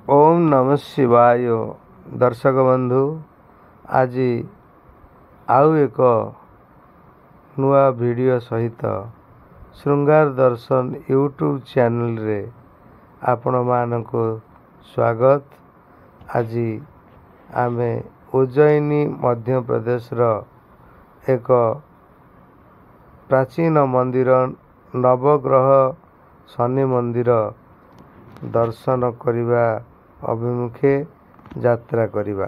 ओम नमः शिवाय। दर्शक बंधु, आज आउ एक नुआ वीडियो सहित श्रृंगार दर्शन यूट्यूब चैनल रे आपण मानको स्वागत। आज आमे उज्जैनी मध्य प्रदेश रो एक प्राचीन मंदिर नवग्रह शनि मंदिर दर्शन करिबा अभिमुखे यात्रा करिबा।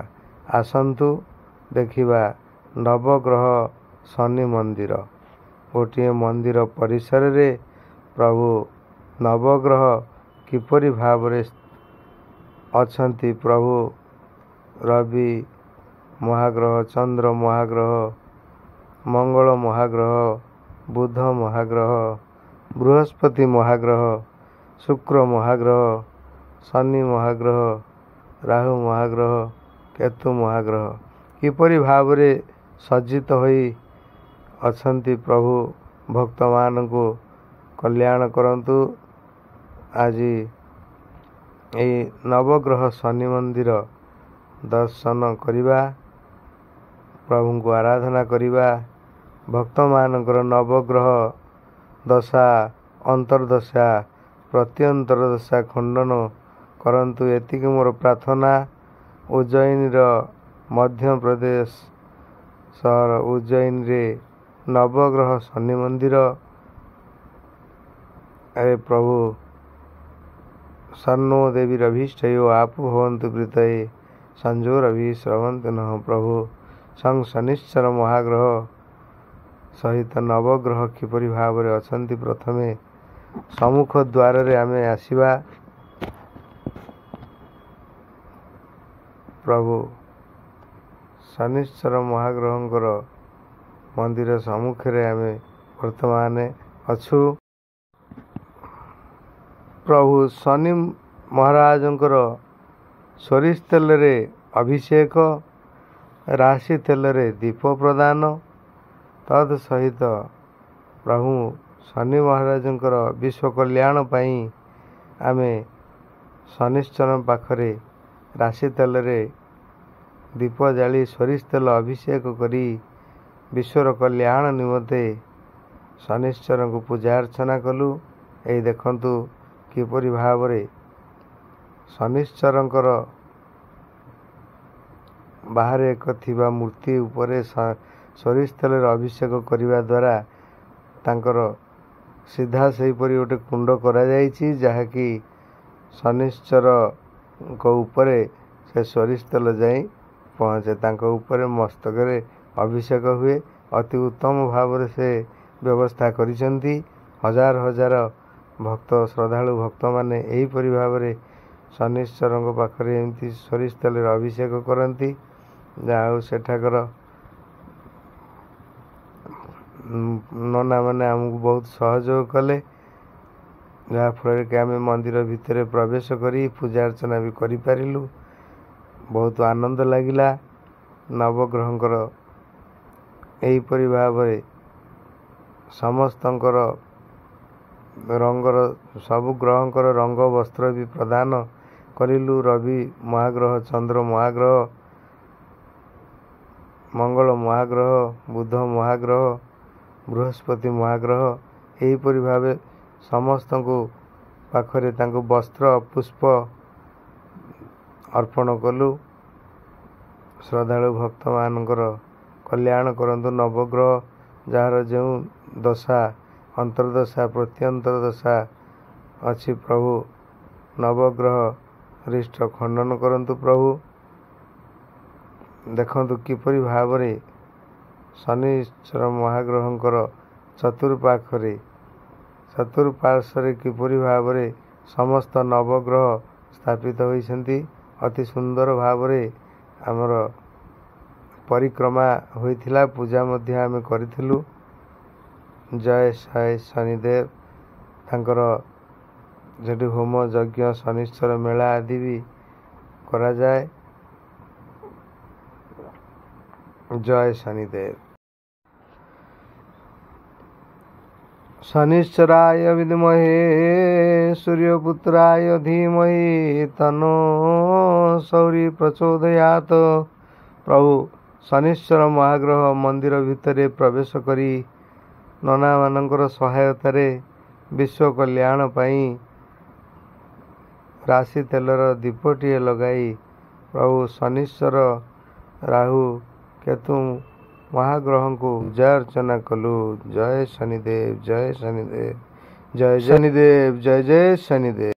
आसंतु देखिबा नवग्रह शनि मंदिर। गोटे मंदिर परिसर रे प्रभु नवग्रह किपरि भावरे अछंती। प्रभु रवि महाग्रह, चंद्र महाग्रह, मंगल महाग्रह, बुध महाग्रह, बृहस्पति महाग्रह, शुक्र महाग्रह, शनि महाग्रह, राहु महाग्रह, केतु महाग्रह किपरि भावरे सज्जित होई अछंती। प्रभु भक्त मानकु कल्याण करंतु। आज ए नवग्रह शनि मंदिर दर्शन करिबा, प्रभु को आराधना करिबा, भक्त मानकर नवग्रह दशा अंतर्दशा प्रत्यंतर दशा खंडन करंतु। एतिक मोर प्रार्थना। उज्जैन मध्य प्रदेश शहर उज्जैन रे नवग्रह शनि मंदिर प्रभु सन्नो देवी रभीष्टयो आप भवन्तु प्रीतये संजोरभि श्रवन्तु नः। प्रभु संग शनिश्चर महाग्रह सहित नवग्रह किपरि भावरे अछंती। प्रथमे सम्मुख द्वार रे आमे आसीबा। प्रभु शनिश्चर महाग्रहंकर मंदिर सम्मुख रे आमे वर्तमान अछु। प्रभु शनि महाराजंकर सोरिष तेल रे अभिषेक, राशि तेल रे दीप प्रदान, तद सहित प्रभु शनि महाराजंकर विश्व कल्याण पाई आमे शनिश्चर पाखरे राशि तेल रे दीप जाली सोरिष तेल अभिषेक करी विश्वर कल्याण निमते शनिश्चर को पूजा अर्चना कलु। ए देखंतु किपरि भावरे शनिश्चरंकर बाहर एक थिबा मूर्ति उपरे सोरिष तेल अभिषेक करिबा द्वारा तांकर सीधा सही परि गोटे कुंड करा जायछि, जहा कि शनिश्चर को ऊपरे से सोरिष तेल जाई पहुँचे। तांको ऊपरे मस्तक रे अभिषेक हुए। अति उत्तम भाव से व्यवस्था करिसेंती। हजार हजार भक्त श्रद्धालु भक्त माने एही परि भावरे शनिश्चर पाखरे एमती सोरिष तेल अभिषेक करती। जाऊ सेठाकर नना मैंने आमको बहुत सहयोग कले, जहाँफल कि आम मंदिर भितर प्रवेश करी पूजा अर्चना भी करि पारिलु। बहुत आनंद लगिला। नवग्रहंकर एहीपरि भावे समस्तंकर रंगर सबु ग्रहंकर रंग वस्त्र भी प्रदान करिलु। रवि महाग्रह, चंद्र महाग्रह, मंगल महाग्रह, बुध महाग्रह, बृहस्पति महाग्रह एहीपरि भावे समस्त को पाखरे तांको वस्त्र पुष्प अर्पण कलु। श्रद्धालु भक्त मानकर कल्याण करंतु। नवग्रह जार जो दशा अंतर्दशा प्रत्यंतर दशा अच्छी, प्रभु नवग्रह रिष्ट खंडन करंतु। प्रभु देखंतु किपरि भावरे शनिश्चर महाग्रहंकर चतुर्पार्श्वरे किपरि भावरे समस्त नवग्रह स्थापित होइछन्ति। अति सुंदर भावरे आमर परिक्रमा होइथिला। पूजा मध्य आमे करिथिलु। जय साई शनिदेव। तांकर जेठी होम यज्ञ शनिश्चर मेला आदि भी करा जाए। जय शनिदेव। शनिश्चराय विद्महे सूर्यपुत्राय धीमहि तन्नो सौरी प्रचोदयात। प्रभु शनिश्चर महाग्रह मंदिर भितर प्रवेश करी नना मानकर सहायतार विश्व कल्याण पाई राशि तेलर दीपटीए लगाई प्रभु शनिश्चर राहु केतु महाग्रह को जय अर्चना कलु। जय शनिदेव जय शनिदेव जय शनिदेव जय जय शनिदेव।